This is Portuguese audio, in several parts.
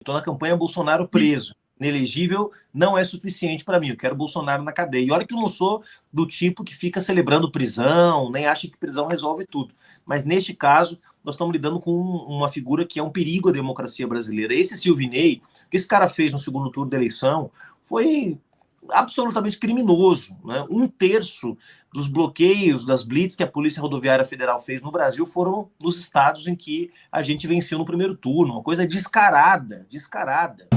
estou na campanha Bolsonaro preso. Inelegível não é suficiente para mim, eu quero Bolsonaro na cadeia. E olha que eu não sou do tipo que fica celebrando prisão, nem acha que prisão resolve tudo. Mas neste caso, nós estamos lidando com uma figura que é um perigo à democracia brasileira. Esse Silvinei, o que esse cara fez no segundo turno da eleição, foi absolutamente criminoso, né? 1/3 dos bloqueios, das blitz que a Polícia Rodoviária Federal fez no Brasil foram nos estados em que a gente venceu no primeiro turno. Uma coisa descarada, descarada.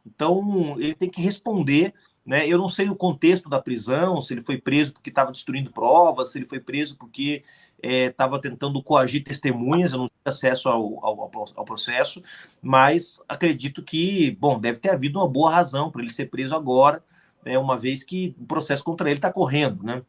Então, ele tem que responder, né? Eu não sei o contexto da prisão, se ele foi preso porque estava destruindo provas, se ele foi preso porque estava tentando coagir testemunhas, eu não tive acesso ao processo, mas acredito que, bom, deve ter havido uma boa razão para ele ser preso agora, né, uma vez que o processo contra ele está correndo, né?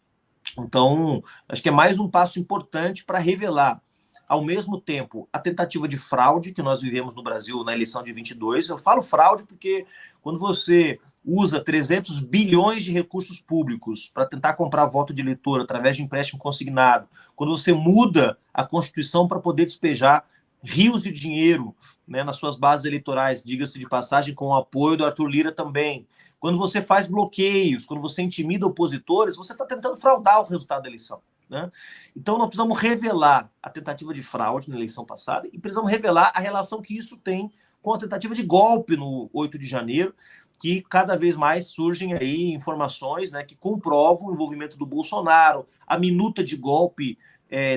Então, acho que é mais um passo importante para revelar, ao mesmo tempo, a tentativa de fraude que nós vivemos no Brasil na eleição de 22. Eu falo fraude porque quando você usa 300 bilhões de recursos públicos para tentar comprar voto de eleitor através de empréstimo consignado, quando você muda a Constituição para poder despejar rios de dinheiro, né, nas suas bases eleitorais, diga-se de passagem, com o apoio do Arthur Lira também, quando você faz bloqueios, quando você intimida opositores, você está tentando fraudar o resultado da eleição, né? Então, nós precisamos revelar a tentativa de fraude na eleição passada e precisamos revelar a relação que isso tem com a tentativa de golpe no 8 de janeiro, que cada vez mais surgem aí informações, né, que comprovam o envolvimento do Bolsonaro, a minuta de golpe,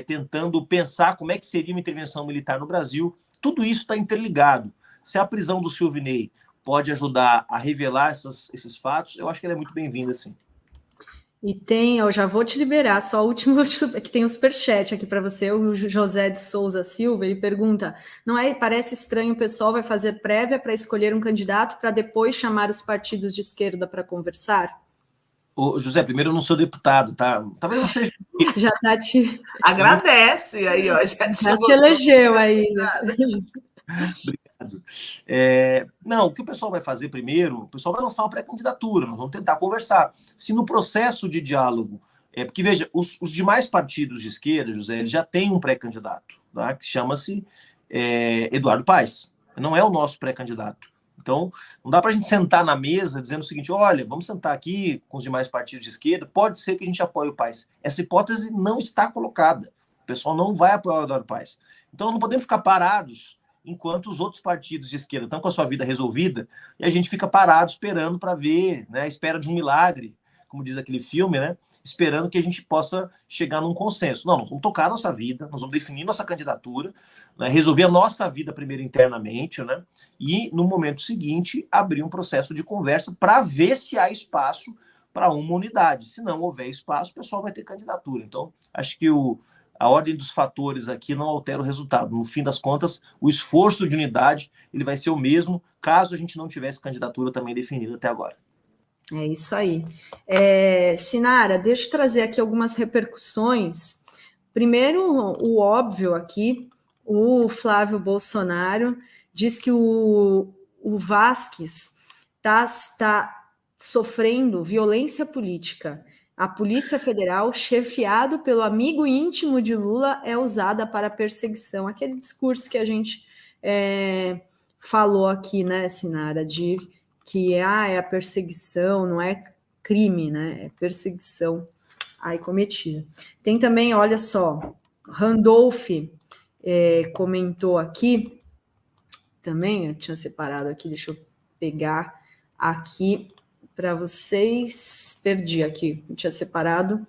tentando pensar como é que seria uma intervenção militar no Brasil. Tudo isso está interligado. Se a prisão do Silvinei pode ajudar a revelar esses fatos, eu acho que ela é muito bem-vinda, sim. E tem, eu já vou te liberar, só o último, que tem um superchat aqui para você, o José de Souza Silva, ele pergunta, parece estranho o pessoal vai fazer prévia para escolher um candidato para depois chamar os partidos de esquerda para conversar? Ô, José, primeiro eu não sou deputado, tá? Talvez não seja... Já tá te... Agradece aí, ó. Já te elegeu aí. Obrigado. Não, o que o pessoal vai fazer primeiro, o pessoal vai lançar uma pré-candidatura, nós vamos tentar conversar. Se no processo de diálogo, porque veja, os demais partidos de esquerda, José, eles já têm um pré-candidato, tá? Que chama-se Eduardo Paes. Não é o nosso pré-candidato. Então, não dá para a gente sentar na mesa dizendo o seguinte, olha, vamos sentar aqui com os demais partidos de esquerda, pode ser que a gente apoie o Paes. Essa hipótese não está colocada. O pessoal não vai apoiar o Eduardo Paes. Então, não podemos ficar parados enquanto os outros partidos de esquerda estão com a sua vida resolvida e a gente fica parado esperando para ver, né, espera de um milagre, como diz aquele filme, né, esperando que a gente possa chegar num consenso. Não, nós vamos tocar a nossa vida, nós vamos definir nossa candidatura, né, resolver a nossa vida primeiro internamente, né, e no momento seguinte abrir um processo de conversa para ver se há espaço para uma unidade. Se não houver espaço, o pessoal vai ter candidatura. Então, acho que a ordem dos fatores aqui não altera o resultado. No fim das contas, o esforço de unidade ele vai ser o mesmo, caso a gente não tivesse candidatura também definida até agora. É isso aí. Sinara, deixa eu trazer aqui algumas repercussões. Primeiro, o óbvio aqui, o Flávio Bolsonaro diz que o Vasquez está sofrendo violência política. A Polícia Federal, chefiado pelo amigo íntimo de Lula, é usada para perseguição. Aquele discurso que a gente falou aqui, né, Sinara, de que é a perseguição, não é crime, né? É perseguição aí cometida. Tem também, olha só, Randolph comentou aqui, também, eu tinha separado aqui, deixa eu pegar aqui para vocês, perdi aqui, eu tinha separado,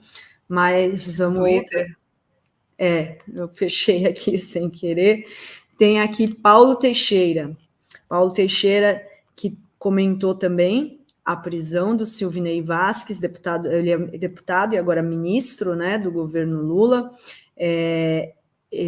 mas vamos... eu fechei aqui sem querer. Tem aqui Paulo Teixeira, que comentou também a prisão do Silvinei Vasquez, deputado, ele é deputado e agora ministro, né, do governo Lula,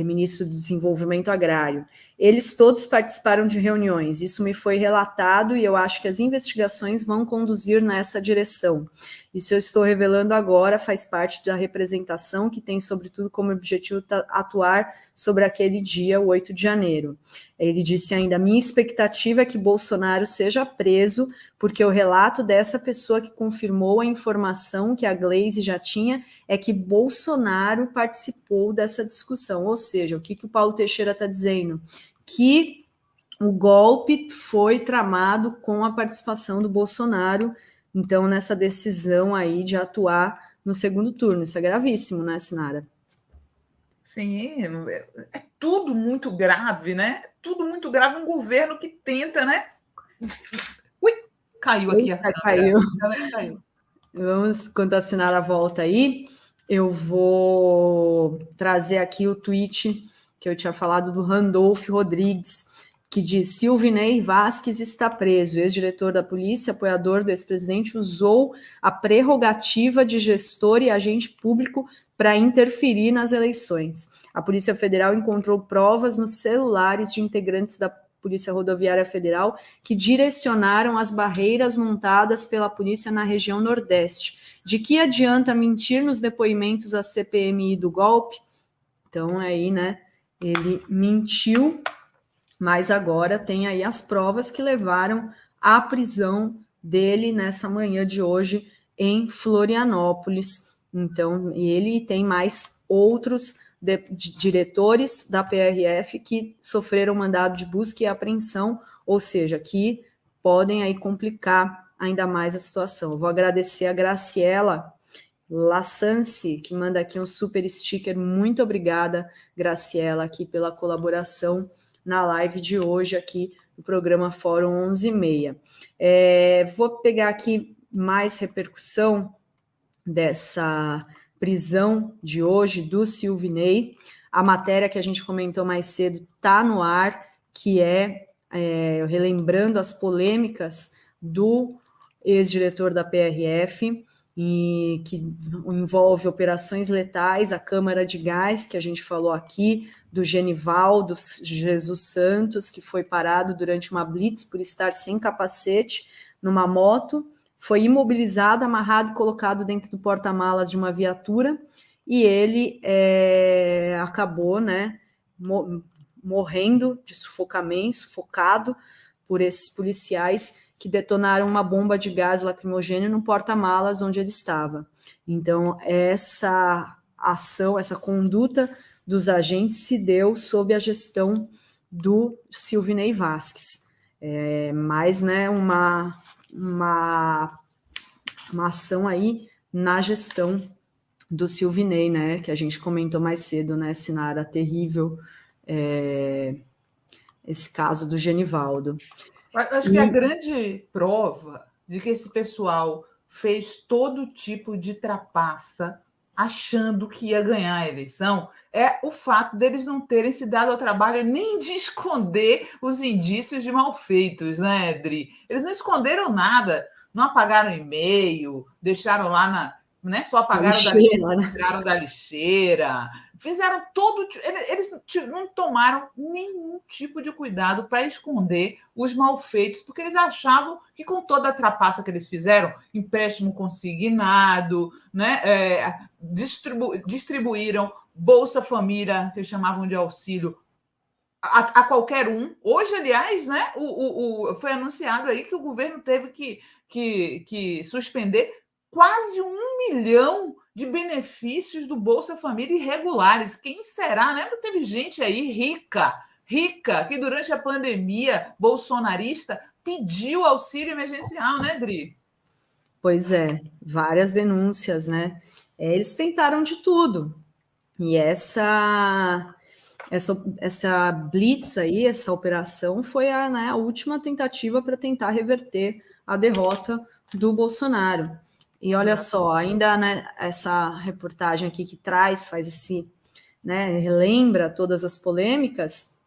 ministro do Desenvolvimento Agrário. Eles todos participaram de reuniões, isso me foi relatado e eu acho que as investigações vão conduzir nessa direção. Isso eu estou revelando agora, faz parte da representação que tem, sobretudo, como objetivo atuar sobre aquele dia, o 8 de janeiro. Ele disse ainda, minha expectativa é que Bolsonaro seja preso, porque o relato dessa pessoa que confirmou a informação que a Gleisi já tinha é que Bolsonaro participou dessa discussão. Ou seja, o que o Paulo Teixeira está dizendo? que o golpe foi tramado com a participação do Bolsonaro, então, nessa decisão aí de atuar no segundo turno. Isso é gravíssimo, né, Sinara? Sim, é tudo muito grave, né? Tudo muito grave. Um governo que tenta, né? Ui, caiu aqui a câmera. Caiu. A câmera caiu. Vamos, enquanto a Sinara volta aí, eu vou trazer aqui o tweet que eu tinha falado do Randolph Rodrigues, que diz: Silvinei Vasquez está preso. O ex-diretor da polícia, apoiador do ex-presidente, usou a prerrogativa de gestor e agente público para interferir nas eleições. A Polícia Federal encontrou provas nos celulares de integrantes da Polícia Rodoviária Federal que direcionaram as barreiras montadas pela polícia na região Nordeste. De que adianta mentir nos depoimentos à CPMI do golpe? Então, aí, né, ele mentiu, mas agora tem aí as provas que levaram à prisão dele nessa manhã de hoje em Florianópolis. Então, ele tem mais outros diretores da PRF que sofreram mandado de busca e apreensão, ou seja, que podem aí complicar ainda mais a situação. Eu vou agradecer a Graciela Lassance, que manda aqui um super sticker. Muito obrigada, Graciela, aqui pela colaboração na live de hoje aqui no programa Fórum 11h30. Vou pegar aqui mais repercussão dessa prisão de hoje do Silvinei. A matéria que a gente comentou mais cedo está no ar, que relembrando as polêmicas do ex-diretor da PRF, e que envolve operações letais, a Câmara de Gás, que a gente falou aqui, do Genivaldo Jesus Santos, que foi parado durante uma blitz por estar sem capacete numa moto, foi imobilizado, amarrado e colocado dentro do porta-malas de uma viatura, e ele acabou, né, morrendo de sufocado por esses policiais que detonaram uma bomba de gás lacrimogêneo no porta-malas onde ele estava. Então, essa ação, essa conduta dos agentes se deu sob a gestão do Silvinei Vasquez. Mais, né, uma ação aí na gestão do Silvinei, né, que a gente comentou mais cedo, né, Sinara, terrível esse caso do Genivaldo. Acho que a grande prova de que esse pessoal fez todo tipo de trapaça achando que ia ganhar a eleição é o fato deles não terem se dado ao trabalho nem de esconder os indícios de malfeitos, né, Edri? Eles não esconderam nada, não apagaram e-mail, deixaram lá na... Né? Só apagaram da lixeira, né? Tiraram da lixeira, fizeram todo. Eles não tomaram nenhum tipo de cuidado para esconder os malfeitos, porque eles achavam que, com toda a trapaça que eles fizeram, empréstimo consignado, né? Distribuíram Bolsa Família, que eles chamavam de auxílio, a qualquer um. Hoje, aliás, né? Foi anunciado aí que o governo teve que suspender quase 1 milhão de benefícios do Bolsa Família irregulares. Quem será, né? Porque teve gente aí rica, que durante a pandemia bolsonarista pediu auxílio emergencial, né, Dri? Pois é, várias denúncias, né? Eles tentaram de tudo. E essa blitz aí, essa operação, foi a última tentativa para tentar reverter a derrota do Bolsonaro. E olha só, ainda, né, essa reportagem aqui que faz esse, né, relembra todas as polêmicas,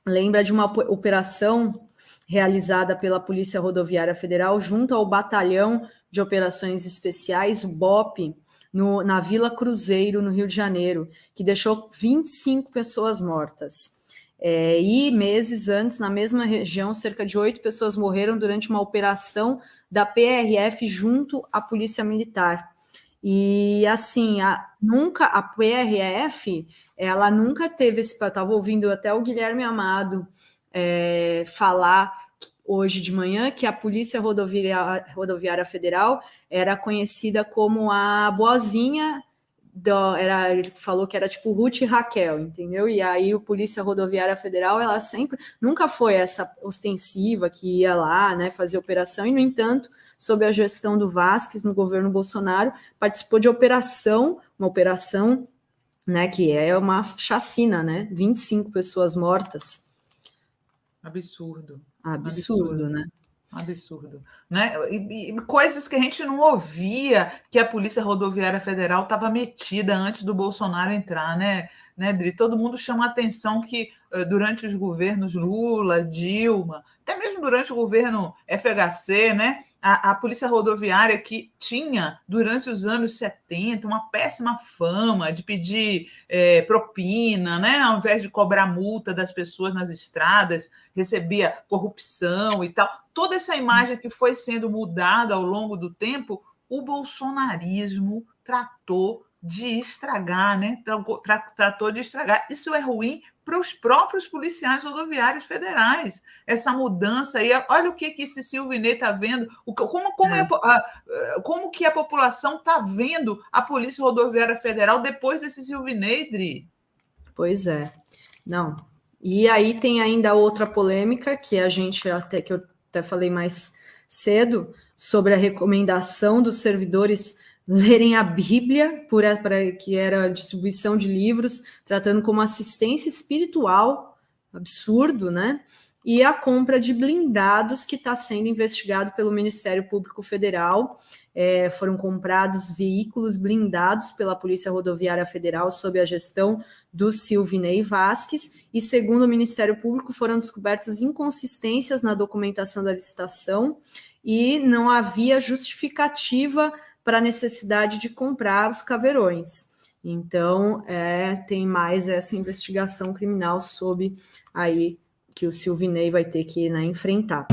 lembra de uma operação realizada pela Polícia Rodoviária Federal junto ao Batalhão de Operações Especiais, o BOP, na Vila Cruzeiro, no Rio de Janeiro, que deixou 25 pessoas mortas. E meses antes, na mesma região, cerca de 8 pessoas morreram durante uma operação da PRF junto à Polícia Militar. E assim, a PRF, ela nunca teve esse... Eu estava ouvindo até o Guilherme Amado falar hoje de manhã que a Polícia Rodoviária Federal era conhecida como a boazinha ele falou que era tipo Ruth e Raquel, entendeu? E aí o Polícia Rodoviária Federal, ela sempre, nunca foi essa ostensiva que ia lá, né, fazer operação, e no entanto, sob a gestão do Vasquez, no governo Bolsonaro, participou de uma operação, né, que é uma chacina, né, 25 pessoas mortas. Absurdo. Absurdo, né? Absurdo, né? E coisas que a gente não ouvia que a Polícia Rodoviária Federal estava metida antes do Bolsonaro entrar, né, Dri? Todo mundo chama a atenção que durante os governos Lula, Dilma, até mesmo durante o governo FHC, né, a Polícia Rodoviária, que tinha, durante os anos 70, uma péssima fama de pedir propina, né, ao invés de cobrar multa das pessoas nas estradas, recebia corrupção e tal. Toda essa imagem que foi sendo mudada ao longo do tempo, o bolsonarismo tratou de estragar, né? Tratou de estragar. Isso é ruim para os próprios policiais rodoviários federais. Essa mudança aí, olha o que esse Silvinei está vendo, como que a população está vendo a Polícia Rodoviária Federal depois desse Silvinei, Dri? Pois é. Não. E aí tem ainda outra polêmica que eu até falei mais cedo, sobre a recomendação dos servidores lerem a Bíblia, que era a distribuição de livros, tratando como assistência espiritual, absurdo, né? E a compra de blindados, que está sendo investigado pelo Ministério Público Federal. Foram comprados veículos blindados pela Polícia Rodoviária Federal sob a gestão do Silvinei Vasquez, e segundo o Ministério Público foram descobertas inconsistências na documentação da licitação e não havia justificativa para a necessidade de comprar os caveirões. Então, tem mais essa investigação criminal sob aí que o Silvinei vai ter que, né, enfrentar.